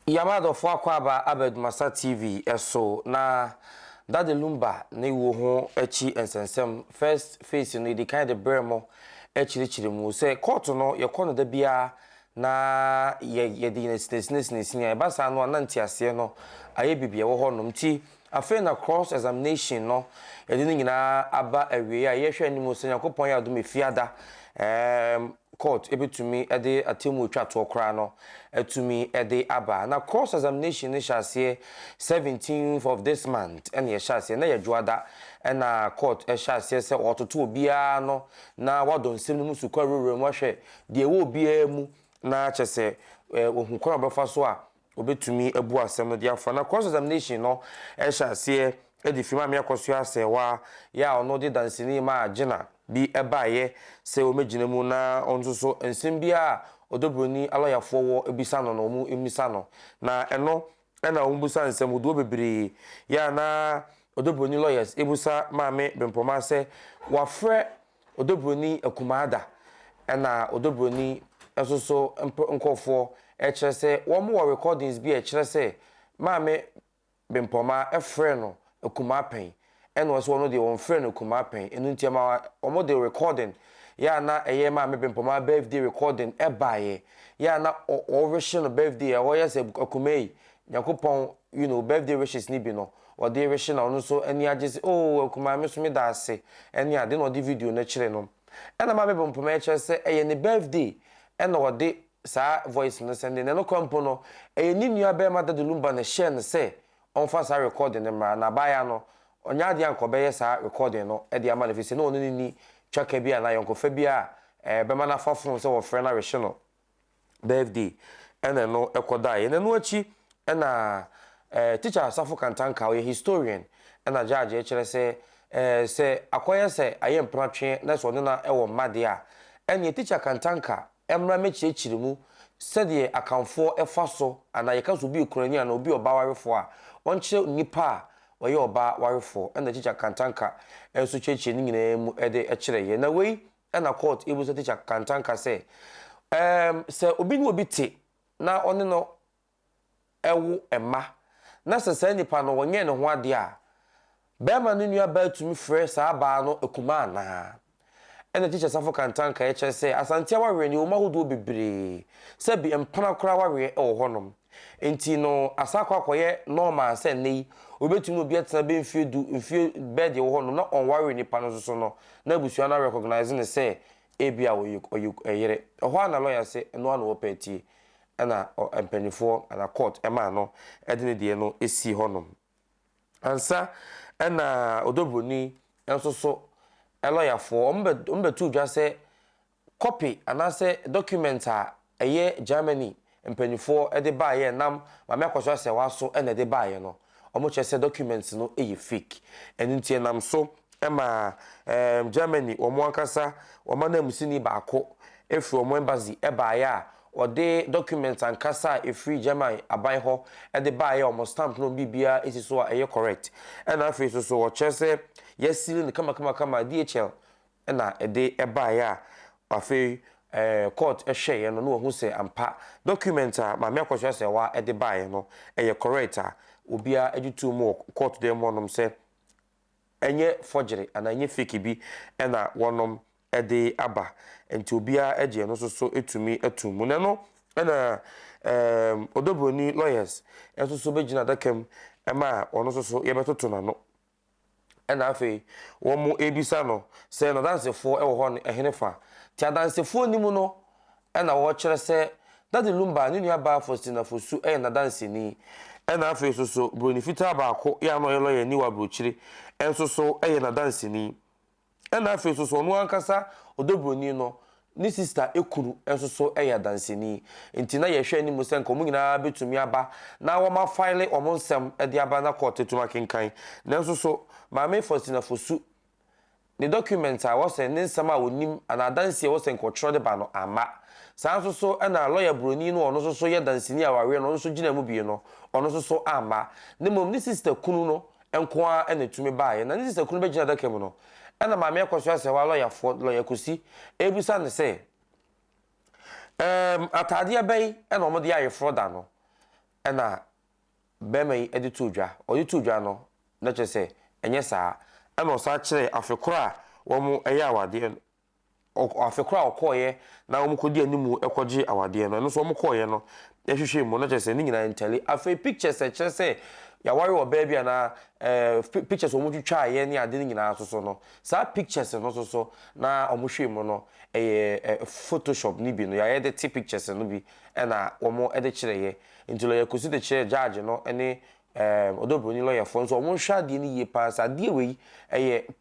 Yamado for Aquaba ADUMASA TV eso na dade Lumba ne wo ho echi ensensem first face no the kind of bremo echi mu say court no ye kono da bia na ye di nesnes ya ba sa no ananti ase no aye bibia wo ho nom ti afa na cross examination no ye di nyina aba awie a ye hwe animu se yakopon ya do mefiada court ebetumi ede atemu twato kra no etumi ede aba na cross examination ni shase 17th of this month and ye shase na ye dwoada na court shase se ototo obia no na wadon sem no musu kwa rorem wahwe de wo obia mu na chese ohun kwa obefa so a obetumi ebu asem no de afa na cross examination no shase edi fima me Akosua Serwaa ya ono de dansini ma agina bi ebaye se o megina mu na onso ensem bia odobroni aloyafo wo ebisa no no mu emisa no na eno na ombusa nsem do bebre ya na odobroni lawyers ebusa maame bempoma se wafre odobroni akumada na odobroni enso nkofo ekire se wo mo recordings bi ekire se maame bempoma efre no akuma pen eno so no de won friend akuma pen enu ntiama omo de recording ya na eye ma me bempoma birthday recording ebaye ya na o version birthday o yes akumei yakopon birthday wishes ni bi no o de version na ono so eni agese akuma me so me da ase eni ade no de video na kire no ena ma me bempoma kire se eye ne birthday ena o de sa voice no send no kwampo no eye ni nua be ma da de Lumba na share ne se on fa sa recording na baya no onya de anko be sa recording no e de ama na fisi no oni ni twaka bia na yonko fa bia be ma na fa fon se wo frɛ na rehye no birthday ene no ekoda ye no achi na teacher Asafo Kantanka o historian na judge e kire se akoye se ayem pratwe na so na ewo made a ene teacher Kantanka emra mechiechiri mu sede akanfo efa so ana ye kaso bi okurani ana obi oba warefo a onche nipa a oye oba warefo ena teacher Kantanka enso cheche ni nyina mu ede ekire ye na wei ena court ebu so teacher Kantanka se obi ni obi te na one no ewu ema na se nipa no wonye ne ho ade a be ma no nua ba tumi frɛ saa ba no akuma na ena teacher Asafo Kantanka e kire se Asante awawe ni o mahodo bebre se bi empana kora awawe e wo honom enti no asakwa akoye normal se nei obetumi obi atena be mfie bed wo honom na onware ni pano so no na abusua na recognize ne se ebia oyere ho ana lawyer se no ana wo peti ena empanifo ana court ema no edine de no esi honom ansa ena odobroni enso so lawyer for ombe tu dwa se copy anase document a eye Germany empanifo ede baaye nam maame Akosua Serwaa so ene de baaye no omo chese documents no eye fake enuntie nam so ema Germany omo ankasa omo na musini baako efi omo embassy baaye a ode documents ankasa efri Germany aban ho ede baaye omo stamp no bibia esi so eye correct ena afi so wo chese yesili ne kama DHL ena ede baaye a afi court ehwe no no hu se ampa document a maame Akosua Serwaa ede baaye no eye correct a obia agitu mu court dem wonom se enye forgery ana enye fake bi ena wonom ede aba enti obia eje no so etumi atumu ne no ena odobroni lawyers enso so begina dakam ema ono so yebetoto na no ena afi wo mu ebisa no se no dansefo ewo ho ehenefa ti adansefo nimu no ena wo kire se dade Lumba ni nua ba fosina fosu na danseni ena afi so Broni fita baako ya no yelo ye ni wa brochire enso so na danseni ena afi so no ankasa odobroni no ni sister ekuru enso so danseni enti na ye hwe ni mu senko mu nyina betumi aba na wo ma file omo nsem de aba na court tuma kenkan na enso so maame fosina fosu the document a was en nsem a wonim ana danse was en control de ba no ama sanso so na lawyer Broni no ono so ye danseni a wawe no so gina mu bie no ono so ama ne mom ni sister kunu no enko a na tumi baaye na ni sister kunu be gina da kem no na maame Akosua Serwaa lawyer kosi ebusa ne se atade abai na omo de aye froda no ena bema yi edi to dwa odi to dwa no na che se enye saa ena osa kire afekora wo mu eya awade afekora okoye na wo mu kodi animu ekoje awade no so wo mu koye no ehwehwe mu na che se ni nyina ntale afi pictures e kire se ya wari oba bia na pictures wo mu twitwa ye ne ade ni nyina so no saa pictures no so na omuhwe mu no photoshop ni bi no ya edit pictures no bi ena wo mu ede kire ye ntilo ya kusi de kire judge no ene Broni lawyer for so omo hwa de ni ye pass ade we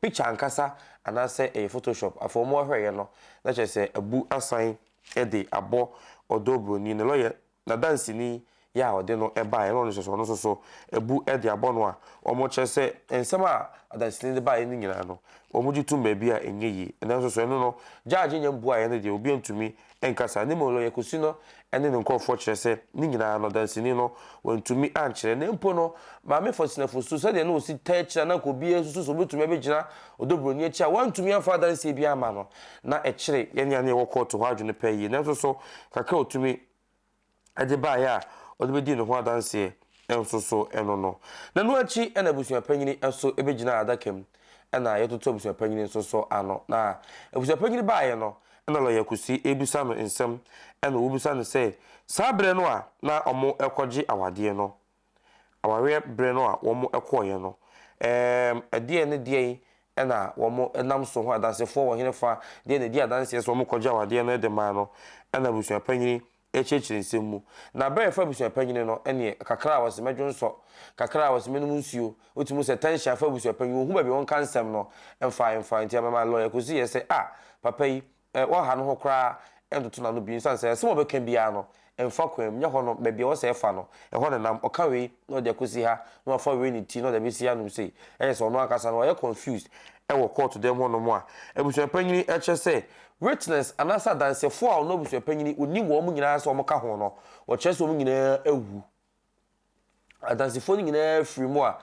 picture ankasa anase photoshop afo mo hwe ye no na che se abu asan ede abo Broni ne lawyer na dance ni ya ode no eba ye no so abu ede abo no a omo che se ensema dance ni de ba ye ni nyina no omo ji tum ba bia enye yi na so eno no judge nya mbu aye ne de obi antumi enkasa ne mo lawyer kusi no ene ne nkofo kire se ni nyina no dance ni no wantumi ankire ne mpo no ma me fosina fosu se de no osi taachira na ko bia susu so betumi abegina Broni achi a wantumi afa dance bia ma no na ekire ye ne ne wo court ho adwene pa yi na so kakra otumi ade ba ya ode bedi ne ho dance so eno no na no achi ena busua panyini enso ebegina adakam ena yetoto busua panyini so ano na busua panyini ba ye no ena lo yakusi ebusa no nsem ena wobusa no say sabre no a na omo ekoje awade no aware bre no a womo ekoye no ade ne de ena womo enam so ho adanse fo wo hene fa de ne de adanse so womo koje awade no de ma no ena busua panyini echechire nsemu na bere fa busua panyini no ene kakra wase medwonso kakra wase menum nsuo otimu se tension fa busua panyini hu ba bi won kansem no emfa ntia mama lawyer kusi ye se papa yi wa ha no ho kra endoto na no bi nsan se mo be kan bia no emfa kwam nya ho no be bia wo se fa no ho ne nam oka we no de kusi ha no fa we ni ti no de bi si anum sei so no akasa no ye confused wo court dem ho no mo a busua panyini eche se witness anasa dansefo a no busua panyini oni wo mu nyina so mo ka ho no wo che so mu nyina ewu adansefo ni nyina free mu a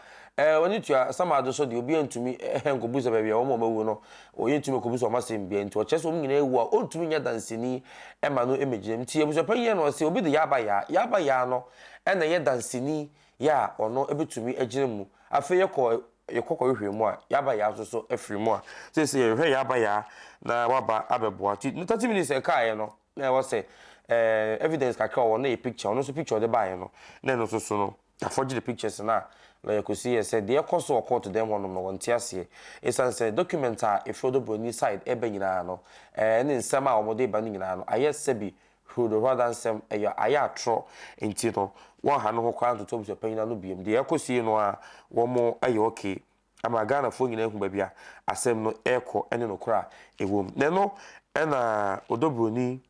woni tua samado so de obi antumi enkobuza bia wo mo mawu no oyentumi kobuza o masem bia nti wo che so mu nyina ewu a ontumi nya danseni ema no emeginem ti busua panyini no se obi de yaba ya no ena ye danseni ya ono ebetumi agire mu afa ye kokko hwe mu a yaba ya so afiri mu a se ye hwe yaba ya na waba abeboa ti 30 minutes e ka ye no na wo se evidence kakra wo na ye picture no so picture de ba ye no na no so no aforge the pictures na la ye kosi ye se de koso court dem wonom no wonte ase esan se document a Broni side e ba nyina no ne nsem a wo de ba nyina no aye sebi hudo rather nsem aye atro enti no wo ha no ho kwa ntoto busua panyina no biem de ekosie no a wo mo aye okay ama Ghana fo nyina hu ba bia asem no eko ene no kra ewom ne no ena Broni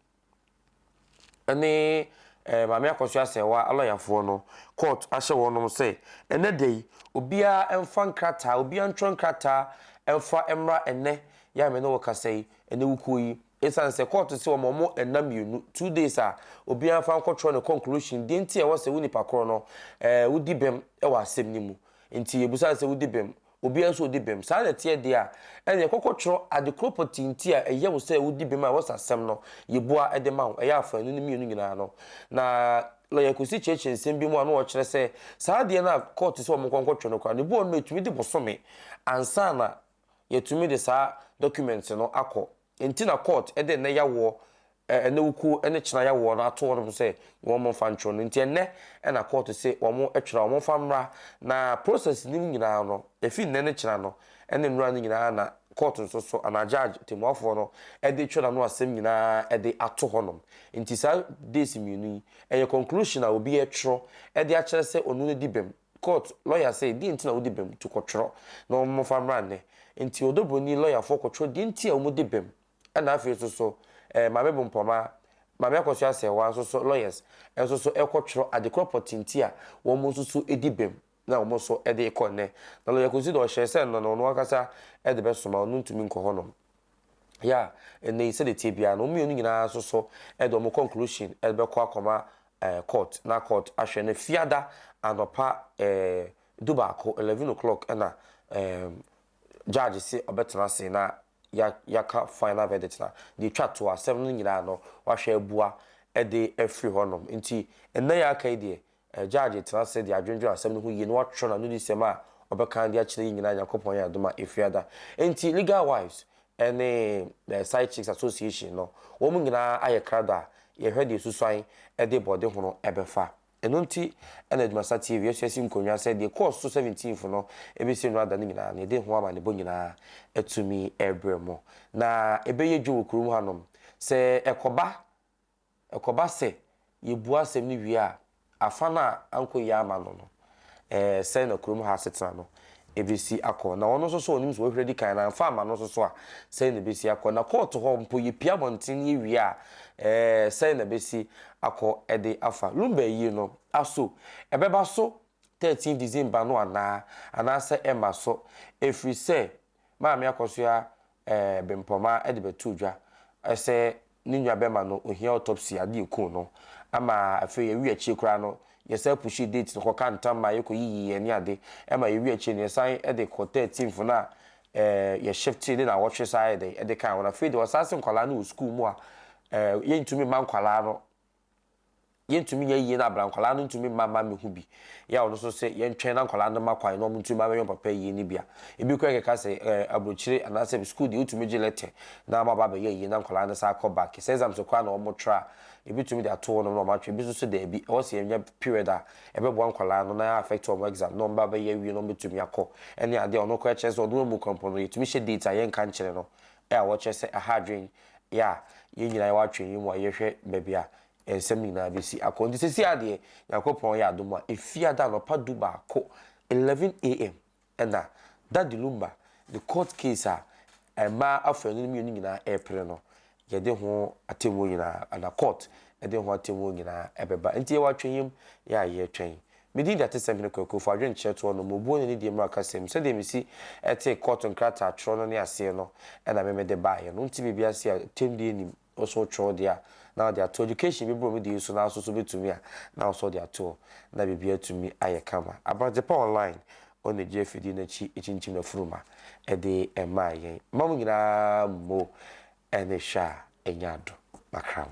ene maame Akosua Serwaa aloyafo no court ahye wonom say ene dey obia emfa nkrata obia ntro nkrata emfa emra ene ya me no wakasai ene wukoyi esan se court se omomo enam yenu 2 days a obia fa nkotro ne conclusion de nti e wose woni pakoro no wudi bem e wa asem ni mu nti ebusa se wudi bem obia so wudi bem sa na tie de a ene kokotro ade property nti a eye wo se wudi bem a wose asem no yeboa ede ma wo eye afa nu mi yenu nyina no na lawyer kusi cheche nsem bi mu anu wo kire se sa de na court se omo konkotro no kwa ne bo no metumi de bosome ansa na yetumi de sa documents no akọ enti na court ede na yawo ene wuku ene kina yawo na ato no se wo mo fa ntro no enti ene na court se wo mo etwera wo mo fa mra na process ni nyina no efi ne kina no ene nura ni nyina na court so ana judge temuafo no ede twera no asem nyina ede ato honom enti sa days mienu eye conclusion a obi etro ede a kire se onu ne dibem court lawyer say di enti na wo dibem to kotro na mo fa mra ne enti Broni lawyer for kotro di enti a wo dibem na afi so maame bompoma maame Akosua Serwaa so lawyers so ekotro ade property nti a wo mo so edibem na wo so ede ekonne na lawyer kusi do hye se no no akasa ede besoma no ntumi nko honom ya ene ise de tibia no mi onu nyina so ede mo conclusion ede be kwa akoma court na court ahwe na fiada anopa dubako 11 o'clock na judge say obetena say na yaka final verdict na the chat to 7 nyina no wahwe abua e de afri honom nti enne ya aka ide judge tena se de adwendwo asem no hu yi no watro na no di sema obeka de akire nyina yakopon ya adoma efiada enti legal wives ene the side chicks association no wo mu nyina aye krada ye hwede susuan de bode hono ebefa eno nti ene ADUMASA TV yesuasi nkonwa se de course 17th no ebesi no ada ne nyina na de ho ama ne bo nyina etumi ebremo na ebeye dwo kurum hanom se ekoba se yebua asem ni wi a afana anko ya ama no se na kurum ha setena no ebesi akọ na ono so onim so hwere di kan na fa ama no so a se na ebesi akọ na court ho mpo ye pia bonten ye wi a se na ebesi akọ ede afa Lumba yi no aso ebeba so 13 December no ana se emba so efri se maami Akosua bempoma ede betu dwa ese ni nwa bema no ohia autopsy ade eku no ama afi ye wi achi kura no yesa pushi date no kwa ntama ye ko yiyi ni ade ema ye wi achi ne san ede ko 13 na ye shift de na watch side ede kan wona fi de wasase nkwala no school mu a ye ntumi man kwala no ye ntumi ye na abran kwala no ntumi mama me hu bi ya ono so se ye ntwen na kwala no makwan no ntumi ma yon papa ye ni bia ebi ko ke ka se abrochire anase school de ntumi gilete na ma baba ye na kwala no sa ko back se exam so kwa na omo tra ebi tumi de ato no ma twa ebi so de bi o se enya period a ebe bo kwala no na affect omo exam no baba ye wi no betumi akọ ene ade ono ko eche so do mu kompono ye tumi she date a ye nka nkyere no wo che se a hardware ya ye nyina wa twen yi mu a ye hwe bebia ensemi na besi akondi sisi ade yakopon ya adoma efiada no padu ba ko 11 am ena that Lumba the court case ma afanu mi nyina epre no ye de ho atemu nyina na court e de ho atemu nyina ebeba enti ye watwen ya ye twen medi that sembi ko fo adwen che to no mobuo ni de mra kasem se de misi ete court nkrata atro no ne ase no ena me de ba ye no nti bibia se temdi enim also tro dia now they are to education people with you so now so be to me now so they are to na bibia to me aye kama about the online on the JFD na chi echinchim na furuma e de ema yen mamu nyina mo ene sha enyado makram